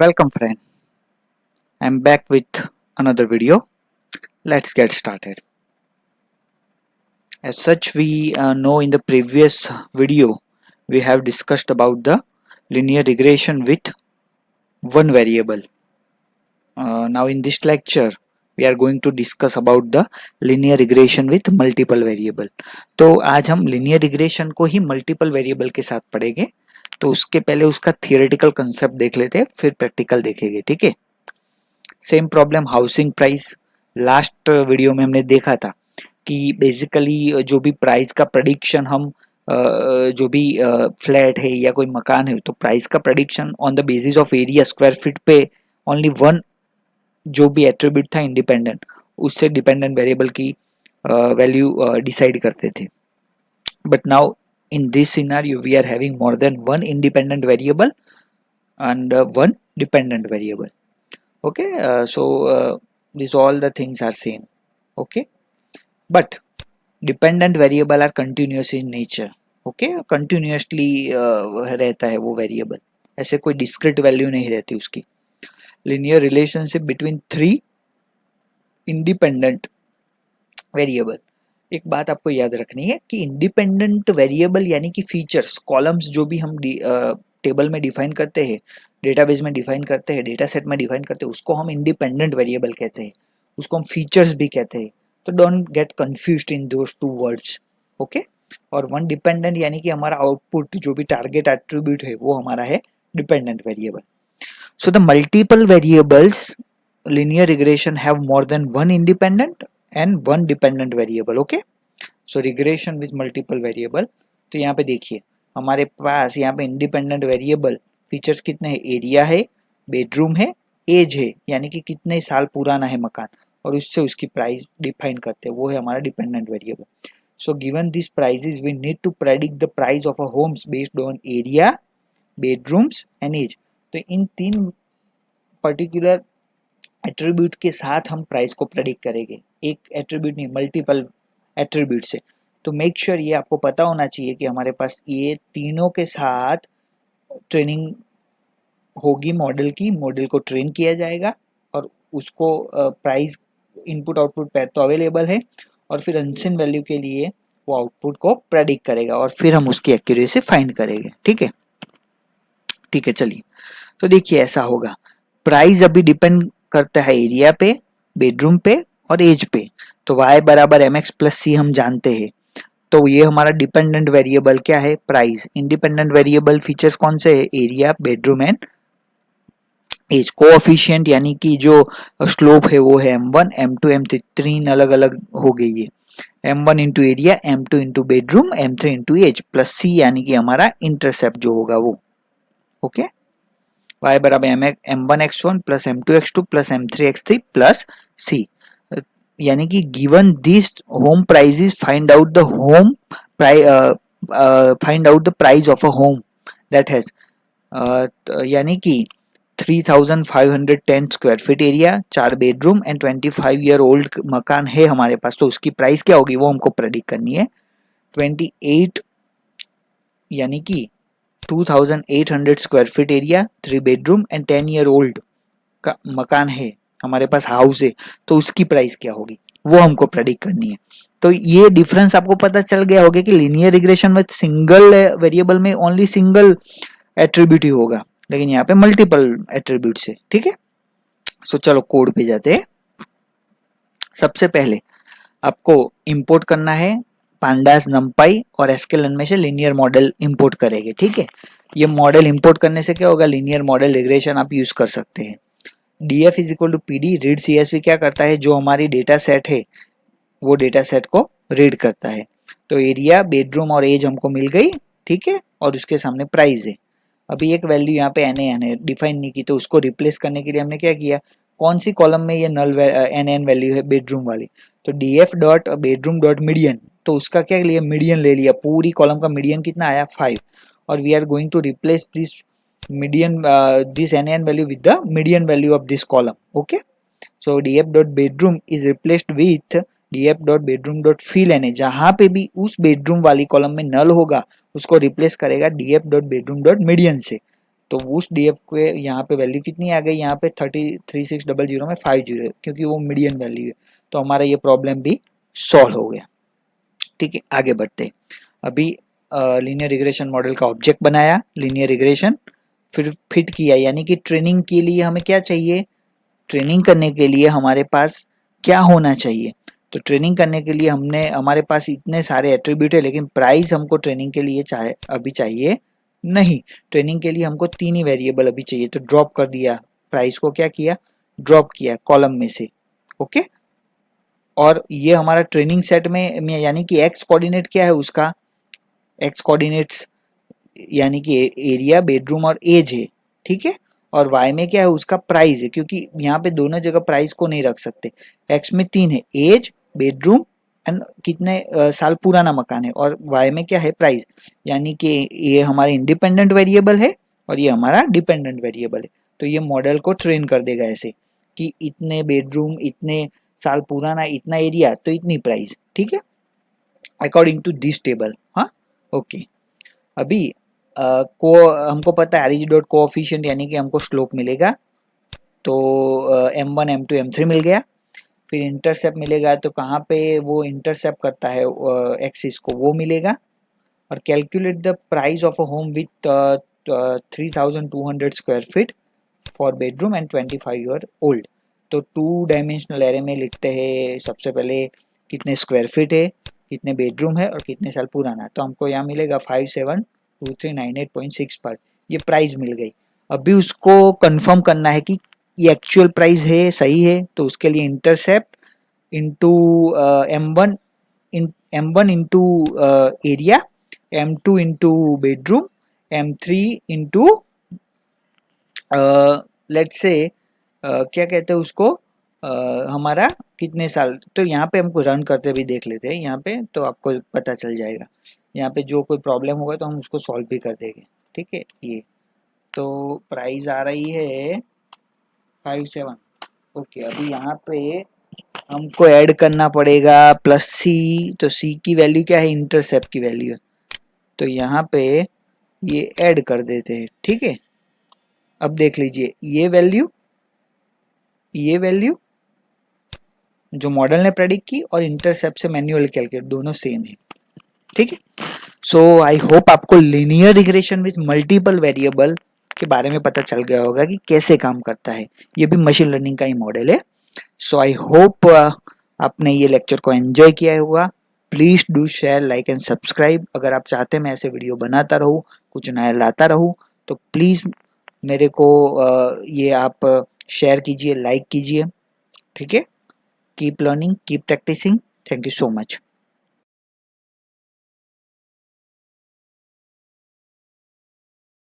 Welcome friend, I'm back with another video. Let's get started. As such, we know in the previous video we have discussed about the linear regression with one variable. Now in this lecture we are going to discuss about the linear regression with multiple variable. तो आज हम linear regression को ही multiple variable के साथ पढ़ेंगे. तो उसके पहले उसका थियोरेटिकल कंसेप्ट देख लेते हैं, फिर प्रैक्टिकल देखेंगे. ठीक है. Same problem housing price. Last video में हमने देखा था कि बेसिकली जो भी प्राइस का प्रडिक्शन हम जो भी फ्लैट है या कोई मकान है तो प्राइस का prediction on the basis of area square feet पे ओनली वन जो भी एट्रीब्यूट था इंडिपेंडेंट उससे डिपेंडेंट वेरिएबल की वैल्यू डिसाइड करते थे. But now in this scenario we are having more than one independent variable and one dependent variable. Okay, these all the things are same. Okay, but dependent variable are continuous in nature. Okay, continuously रहता है वो variable, ऐसे कोई discrete value नहीं रहती उसकी. Linear relationship between three independent variable. एक बात आपको याद रखनी है कि इंडिपेंडेंट वेरिएबल यानी कि फीचर्स कॉलम्स जो भी हम टेबल में डिफाइन करते हैं, डेटाबेस में डिफाइन करते हैं, डेटा सेट में डिफाइन करते हैं, उसको हम इंडिपेंडेंट वेरिएबल कहते हैं, उसको हम फीचर्स भी कहते हैं. तो don't get confused in those two words. Okay, और वन डिपेंडेंट यानी कि हमारा आउटपुट जो भी टारगेट एट्रीब्यूट है वो हमारा है dependent variable. So the multiple variables linear regression have more than one independent and one dependent variable. Okay, so regression with multiple variable. तो यहाँ पे देखिए हमारे पास यहाँ पे इंडिपेंडेंट वेरिएबल फीचर्स कितने हैं, एरिया है, बेडरूम है, एज है यानी कि कितने साल पुराना है मकान, और उससे उसकी प्राइस डिफाइन करते हैं, वो है हमारा dependent variable. So given this prices we need to predict the price of a homes based on area, bedrooms and age. तो इन तीन पर्टिकुलर एट्रीब्यूट के साथ हम प्राइस को प्रेडिक्ट करेंगे, एक एट्रीब्यूट नहीं मल्टीपल एट्रीब्यूट से. तो मेक श्योर ये आपको पता होना चाहिए कि हमारे पास ये तीनों के साथ ट्रेनिंग होगी मॉडल की, मॉडल को ट्रेन किया जाएगा और उसको प्राइस इनपुट आउटपुट पैर तो अवेलेबल है, और फिर अनसिन वैल्यू के लिए वो आउटपुट को प्रेडिक्ट करेगा और फिर हम उसकी एक्यूरेसी फाइंड करेंगे. ठीक है, ठीक है, चलिए. तो देखिए ऐसा होगा, प्राइस अभी डिपेंड करता है एरिया पे, बेडरूम पे और एज पे. तो y बराबर mx प्लस सी हम जानते हैं. तो ये हमारा डिपेंडेंट वेरिएबल क्या है, प्राइस. इंडिपेंडेंट वेरिएबल फीचर्स कौन से है, area, bedroom and age. Coefficient यानी कि जो स्लोप है वो है m1, m2, m3, तीन अलग अलग हो गई है. m1 into area, m2 into bedroom, m3 into age plus C यानी कि हमारा इंटरसेप्ट जो होगा वो. ओके, y बराबर m1x1 plus m2x2 plus m3x3 plus c. यानी कि given this home prices find out the home find out the price of a home that has यानी कि 3510 square feet area, 4 bedroom and 25 year old मकान है हमारे पास. तो उसकी price क्या होगी वो हमको प्रेडिक्ट करनी है. 28 यानी कि 2800 square feet area, 3 bedroom and 10 year old का मकान है हमारे पास, हाउस है, तो उसकी प्राइस क्या होगी वो हमको प्रेडिक्ट करनी है. तो ये डिफरेंस आपको पता चल गया होगा कि लीनियर रिग्रेशन में सिंगल वेरिएबल में ओनली सिंगल एट्रीब्यूट ही होगा, लेकिन यहाँ पे मल्टीपल एट्रीब्यूट है. ठीक है, सो चलो कोड पे जाते हैं. सबसे पहले आपको इंपोर्ट करना है पांडास, नमपाई और एसकेलन में से लीनियर मॉडल इंपोर्ट करेंगे. ठीक है, ये मॉडल इंपोर्ट करने से क्या होगा, लीनियर मॉडल रिग्रेशन आप यूज कर सकते हैं. df is equal to pd read csv क्या करता है, जो हमारी डेटा सेट है वो डेटा सेट को रीड करता है. तो एरिया, बेडरूम और एज हमको मिल गई. ठीक है, और उसके सामने प्राइस है. अभी एक वैल्यू यहाँ पे एन है डिफाइन नहीं की, तो उसको रिप्लेस करने के लिए हमने क्या किया, कौन सी कॉलम में ये नल एन वैल्यू है, बेडरूम वाली. तो df dot bedroom dot median, तो उसका क्या लिया, मीडियन ले लिया. पूरी कॉलम का मीडियन कितना आया, 5. और we are going to replace this median this NaN value with the median value of this column. Okay, so df dot bedroom is replaced with df dot bedroom dot fill Na. जहां पे भी उस bedroom वाली column में नल होगा उसको replace करेगा df dot bedroom dot median से. तो उस डी एफ के यहाँ पे वैल्यू कितनी आ गई, यहाँ पे 33600 में 50 है, क्योंकि वो मीडियन वैल्यू है। तो हमारा ये प्रॉब्लम भी सॉल्व हो गया। ठीक है, आगे बढ़ते हैं। अभी लीनियर रिग्रेशन मॉडल का ऑब्जेक्ट बनाया, लीनियर रिग्रेशन, फिर फिट किया, यानी कि ट्रेनिंग के लिए हमें क्या चाहिए, ट्रेनिंग करने के लिए हमारे पास क्या होना चाहिए। तो ट्रेनिंग करने के लिए हमारे पास इतने सारे एट्रीब्यूट है, लेकिन प्राइस हमको ट्रेनिंग के लिए अभी चाहिए नहीं। ट्रेनिंग के लिए हमको 3 ही वेरिएबल अभी चाहिए, तो ड्रॉप कर दिया, प्राइस को क्या किया, ड्रॉप किया कॉलम में से। ओके, और ये हमारा ट्रेनिंग सेट में यानी कि एक्स कोऑर्डिनेट क्या है उसका, एक्स कोऑर्डिनेट्स यानी कि एरिया, बेडरूम और एज है। ठीक है, और वाई में क्या है उसका प्राइस है, क्योंकि यहाँ पे दोनों जगह प्राइस को नहीं रख सकते। एक्स में 3 है, एज, बेडरूम एंड कितने साल पुराना मकान है, और वाई में क्या है प्राइस, यानी कि ये हमारा इंडिपेंडेंट वेरिएबल है और ये हमारा डिपेंडेंट वेरिएबल है। तो ये मॉडल को ट्रेन कर देगा ऐसे कि इतने बेडरूम, इतने साल पुराना, इतना एरिया, तो इतनी प्राइस। ठीक है, अकॉर्डिंग टू दिस टेबल। हाँ, ओके। अभी को हमको पता है आरईजी डॉट कोएफिशिएंट यानी कि हमको स्लोप मिलेगा, तो M1 M2 M3 मिल गया। फिर इंटरसेप्ट मिलेगा, तो कहाँ पे वो इंटरसेप्ट करता है एक्सिस को, वो मिलेगा। और calculate the price of a home with 3200 square feet for bedroom and 25 year old. तो 2 डायमेंशनल एरे में लिखते हैं सबसे पहले कितने स्क्वायर फीट है, कितने बेडरूम है और कितने साल पुराना है। तो हमको यहाँ मिलेगा 572398.6 पर, ये प्राइस मिल गई। अभी उसको कंफर्म करना है कि ये एक्चुअल प्राइस है, सही है, तो उसके लिए intercept into M1 into area, M2 into bedroom, M3 into let's say क्या कहते हैं उसको, हमारा कितने साल। तो यहाँ पे हमको रन करते भी देख लेते हैं यहाँ पे, तो आपको पता चल जाएगा। यहाँ पे जो कोई प्रॉब्लम होगा तो हम उसको सॉल्व भी कर देंगे। ठीक है, ये तो प्राइस आ रही है 57। ओके, अभी यहाँ पे हमको ऐड करना पड़ेगा +C। तो C की वैल्यू क्या है, इंटरसेप्ट की वैल्यू है, तो यहाँ पे ये ऐड कर देते हैं। ठीक है, अब देख लीजिए ये वैल्यू जो मॉडल ने प्रेडिक्ट की और इंटरसेप्ट से मैन्युअल कैलकुलेट दोनों सेम है। ठीक है, सो आई होप आपको linear regression with multiple variable के बारे में पता चल गया होगा कि कैसे काम करता है। ये भी मशीन लर्निंग का ही मॉडल है। सो आई होप आपने ये लेक्चर को एंजॉय किया होगा। Please do share, like and subscribe. अगर आप चाहते हैं मैं ऐसे वीडियो बनाता रहूँ, कुछ नया लाता रहूँ, तो प्लीज़ मेरे को ये आप शेयर कीजिए, लाइक कीजिए। ठीक है, keep learning, keep practicing. Thank you so much.